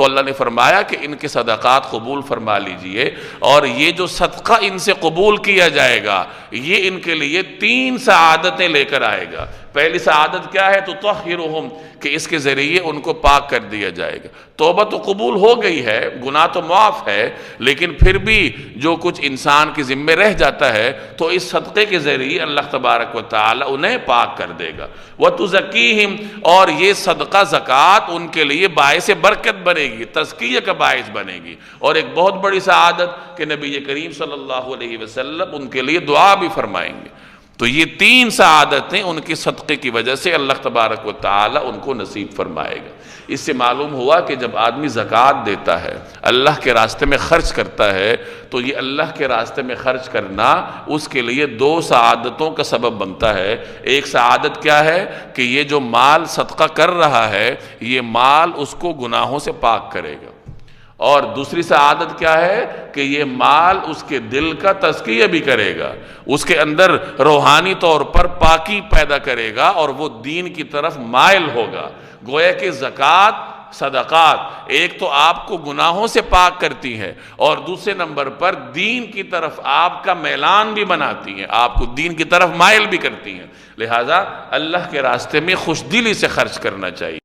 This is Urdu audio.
تو اللہ نے فرمایا کہ ان کے صدقات قبول فرما لیجئے، اور یہ جو صدقہ ان سے قبول کیا جائے گا یہ ان کے لیے 3 سعادتیں لے کر آئے گا۔ پہلی سعادت کیا ہے؟ تطہرہم، کہ اس کے ذریعے ان کو پاک کر دیا جائے گا۔ توبہ تو قبول ہو گئی ہے، گناہ تو معاف ہے، لیکن پھر بھی جو کچھ انسان کے ذمہ رہ جاتا ہے تو اس صدقے کے ذریعے اللہ تبارک و تعالی انہیں پاک کر دے گا۔ وَتُزَكِّيهِمْ، اور یہ صدقہ زکوٰۃ ان کے لیے باعث برکت بنے گی، تزکیہ کا باعث بنے گی۔ اور ایک بہت بڑی سعادت کہ نبی کریم صلی اللہ علیہ وسلم ان کے لیے دعا بھی فرمائیں گے۔ تو یہ 3 سعادتیں ان کے صدقے کی وجہ سے اللہ تبارک و تعالی ان کو نصیب فرمائے گا۔ اس سے معلوم ہوا کہ جب آدمی زکوٰۃ دیتا ہے، اللہ کے راستے میں خرچ کرتا ہے، تو یہ اللہ کے راستے میں خرچ کرنا اس کے لیے 2 سعادتوں کا سبب بنتا ہے۔ ایک سعادت کیا ہے کہ یہ جو مال صدقہ کر رہا ہے یہ مال اس کو گناہوں سے پاک کرے گا، اور دوسری سعادت کیا ہے کہ یہ مال اس کے دل کا تزکیہ بھی کرے گا، اس کے اندر روحانی طور پر پاکی پیدا کرے گا اور وہ دین کی طرف مائل ہوگا۔ گویا کہ زکوٰۃ، صدقات ایک تو آپ کو گناہوں سے پاک کرتی ہیں، اور دوسرے نمبر پر دین کی طرف آپ کا میلان بھی بناتی ہیں، آپ کو دین کی طرف مائل بھی کرتی ہیں۔ لہٰذا اللہ کے راستے میں خوش دلی سے خرچ کرنا چاہیے۔